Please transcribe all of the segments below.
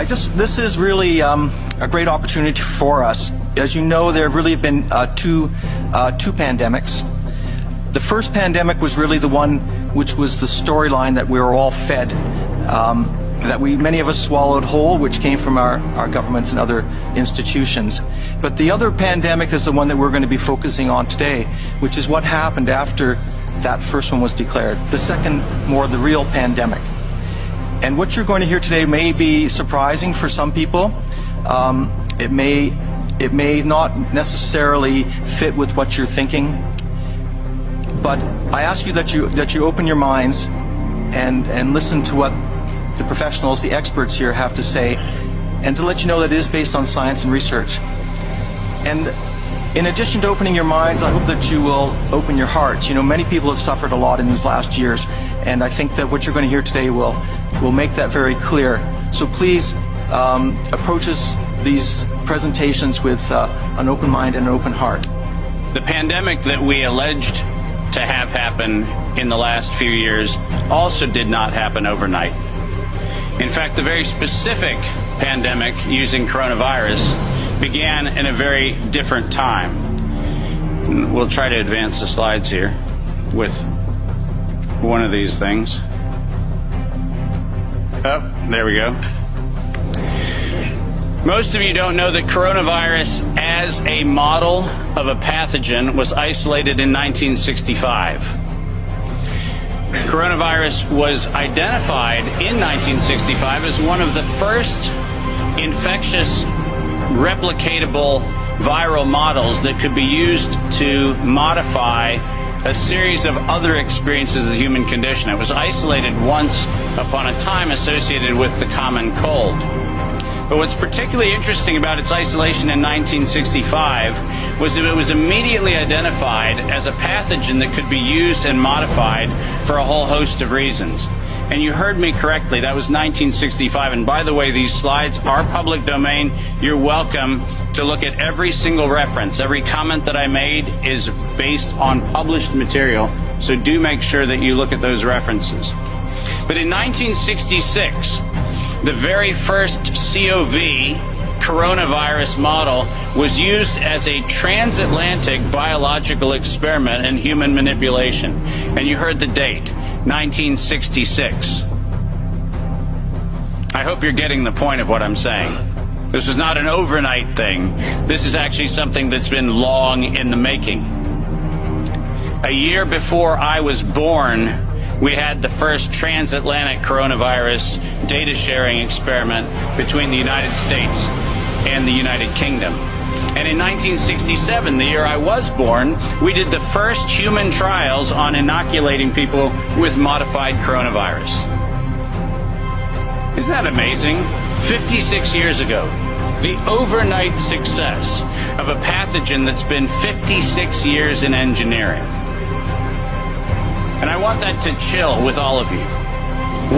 This is really a great opportunity for us. As you know, there have really been two pandemics. The first pandemic was really the one which was the storyline that we were all fed, that many of us swallowed whole, which came from our governments and other institutions. But the other pandemic is the one that we're going to be focusing on today, which is what happened after that first one was declared. The second, more the real pandemic. And what you're going to hear today may be surprising for some people. It may not necessarily fit with what you're thinking. But I ask you that you open your minds and listen to what the professionals, the experts here have to say, and to let you know that it is based on science and research. And in addition to opening your minds, I hope that you will open your hearts. You know, many people have suffered a lot in these last years, and I think that what you're going to hear today will make that very clear. So please approach these presentations with an open mind and an open heart. The pandemic that we alleged to have happen in the last few years also did not happen overnight. In fact, the very specific pandemic using coronavirus began in a very different time. We'll try to advance the slides here with one of these things. Oh, there we go. Most of you don't know that coronavirus as a model of a pathogen was isolated in 1965. Coronavirus was identified in 1965 as one of the first infectious replicatable viral models that could be used to modify a series of other experiences of the human condition. It was isolated once upon a time associated with the common cold. But what's particularly interesting about its isolation in 1965 was that it was immediately identified as a pathogen that could be used and modified for a whole host of reasons. And you heard me correctly, that was 1965. And by the way, these slides are public domain. You're welcome to look at every single reference. Every comment that I made is based on published material, so do make sure that you look at those references. But in 1966, the very first CoV coronavirus model was used as a transatlantic biological experiment in human manipulation. And you heard the date, 1966. I hope you're getting the point of what I'm saying. This is not an overnight thing. This is actually something that's been long in the making. A year before I was born, we had the first transatlantic coronavirus data sharing experiment between the United States and the United Kingdom. And in 1967, the year I was born, we did the first human trials on inoculating people with modified coronavirus. Isn't that amazing? 56 years ago, the overnight success of a pathogen that's been 56 years in engineering. And I want that to chill with all of you.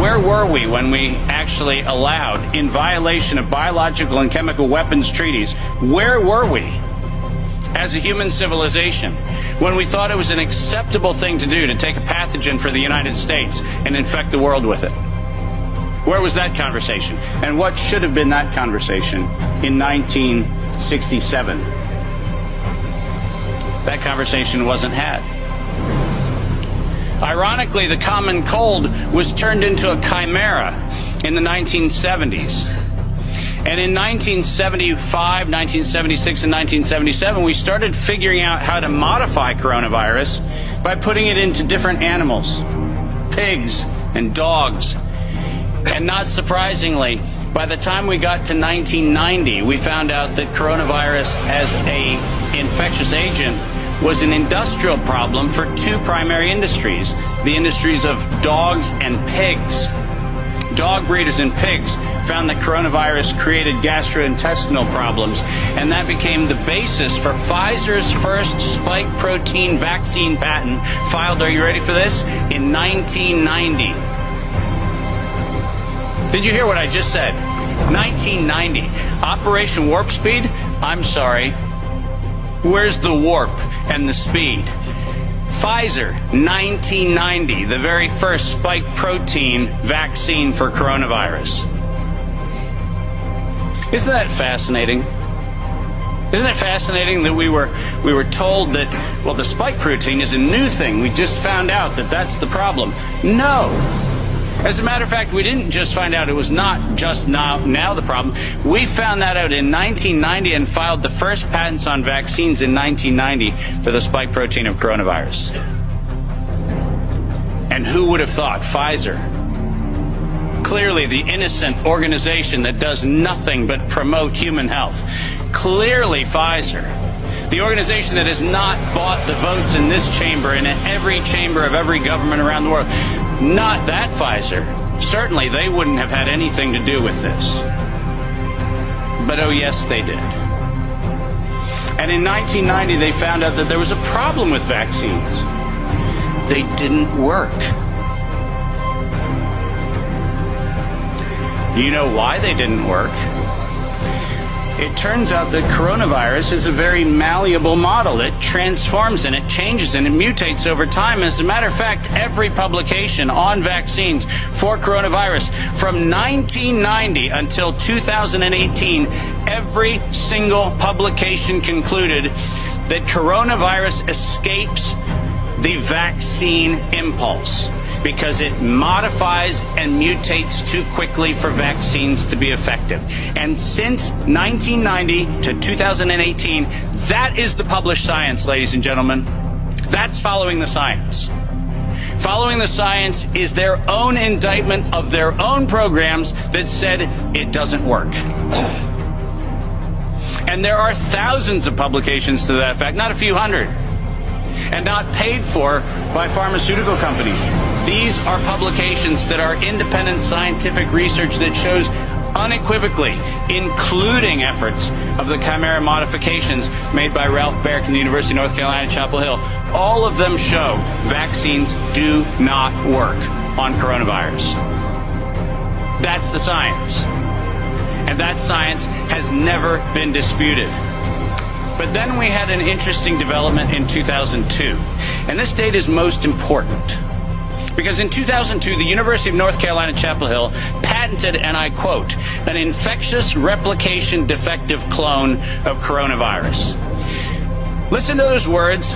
Where were we when we actually allowed, in violation of biological and chemical weapons treaties, where were we as a human civilization when we thought it was an acceptable thing to do to take a pathogen for the United States and infect the world with it? Where was that conversation? And what should have been that conversation in 1967? That conversation wasn't had. Ironically, the common cold was turned into a chimera in the 1970s. And in 1975, 1976, and 1977, we started figuring out how to modify coronavirus by putting it into different animals, pigs and dogs. And not surprisingly, by the time we got to 1990, we found out that coronavirus as an infectious agent was an industrial problem for two primary industries, the industries of dogs and pigs. Dog breeders and pigs found that coronavirus created gastrointestinal problems, and that became the basis for Pfizer's first spike protein vaccine patent, filed, are you ready for this, in 1990. Did you hear what I just said? 1990. Operation Warp Speed? I'm sorry. Where's the warp and the speed? Pfizer, 1990, the very first spike protein vaccine for coronavirus. Isn't that fascinating? Isn't it fascinating that we were told that, well, the spike protein is a new thing. We just found out that that's the problem. No. As a matter of fact, we didn't just find out it was not just now the problem. We found that out in 1990 and filed the first patents on vaccines in 1990 for the spike protein of coronavirus. And who would have thought? Pfizer. Clearly the innocent organization that does nothing but promote human health. Clearly Pfizer. The organization that has not bought the votes in this chamber and in every chamber of every government around the world. Not that Pfizer. Certainly they wouldn't have had anything to do with this. But oh yes, they did. And in 1990 they found out that there was a problem with vaccines. They didn't work. You know why they didn't work? It turns out that coronavirus is a very malleable model. It transforms and it changes and it mutates over time. As a matter of fact, every publication on vaccines for coronavirus from 1990 until 2018, every single publication concluded that coronavirus escapes the vaccine impulse because it modifies and mutates too quickly for vaccines to be effective. And since 1990 to 2018, that is the published science, ladies and gentlemen. That's following the science. Following the science is their own indictment of their own programs that said it doesn't work. And there are thousands of publications to that effect, not a few hundred, and not paid for by pharmaceutical companies. These are publications that are independent scientific research that shows unequivocally, including efforts of the chimera modifications made by Ralph Baric in the University of North Carolina, Chapel Hill. All of them show vaccines do not work on coronavirus. That's the science. And that science has never been disputed. But then we had an interesting development in 2002. And this date is most important. Because in 2002, the University of North Carolina, Chapel Hill patented, and I quote, an infectious replication defective clone of coronavirus. Listen to those words,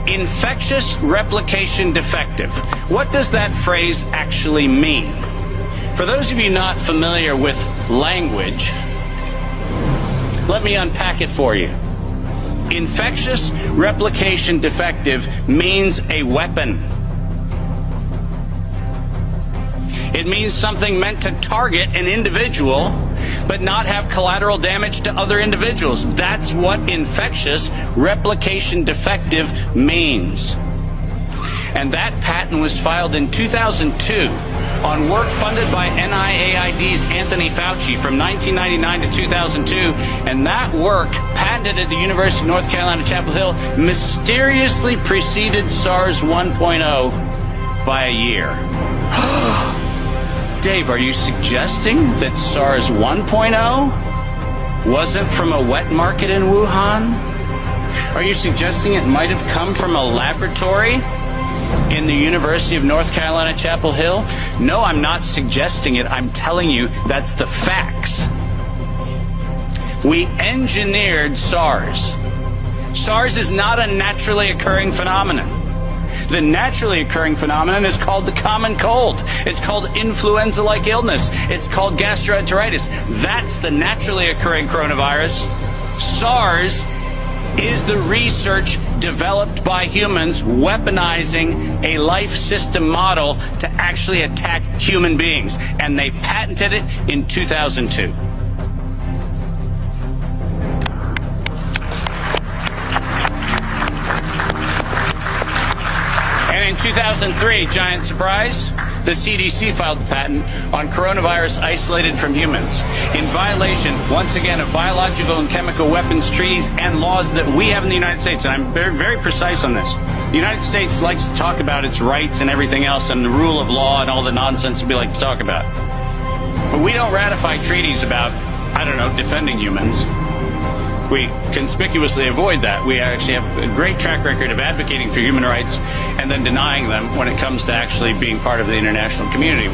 infectious replication defective. What does that phrase actually mean? For those of you not familiar with language, let me unpack it for you. Infectious replication defective means a weapon. It means something meant to target an individual, but not have collateral damage to other individuals. That's what infectious replication defective means. And that patent was filed in 2002 on work funded by NIAID's Anthony Fauci from 1999 to 2002. And that work, patented at the University of North Carolina, Chapel Hill, mysteriously preceded SARS 1.0 by a year. Dave, are you suggesting that SARS 1.0 wasn't from a wet market in Wuhan? Are you suggesting it might have come from a laboratory in the University of North Carolina, Chapel Hill? No, I'm not suggesting it. I'm telling you that's the facts. We engineered SARS. SARS is not a naturally occurring phenomenon. The naturally occurring phenomenon is called the common cold. It's called influenza-like illness. It's called gastroenteritis. That's the naturally occurring coronavirus. SARS is the research developed by humans weaponizing a life system model to actually attack human beings. And they patented it in 2002. In 2003, giant surprise, the CDC filed the patent on coronavirus isolated from humans in violation, once again, of biological and chemical weapons treaties and laws that we have in the United States. And I'm very, very precise on this. The United States likes to talk about its rights and everything else and the rule of law and all the nonsense we like to talk about. But we don't ratify treaties about, I don't know, defending humans. We conspicuously avoid that. We actually have a great track record of advocating for human rights and then denying them when it comes to actually being part of the international community.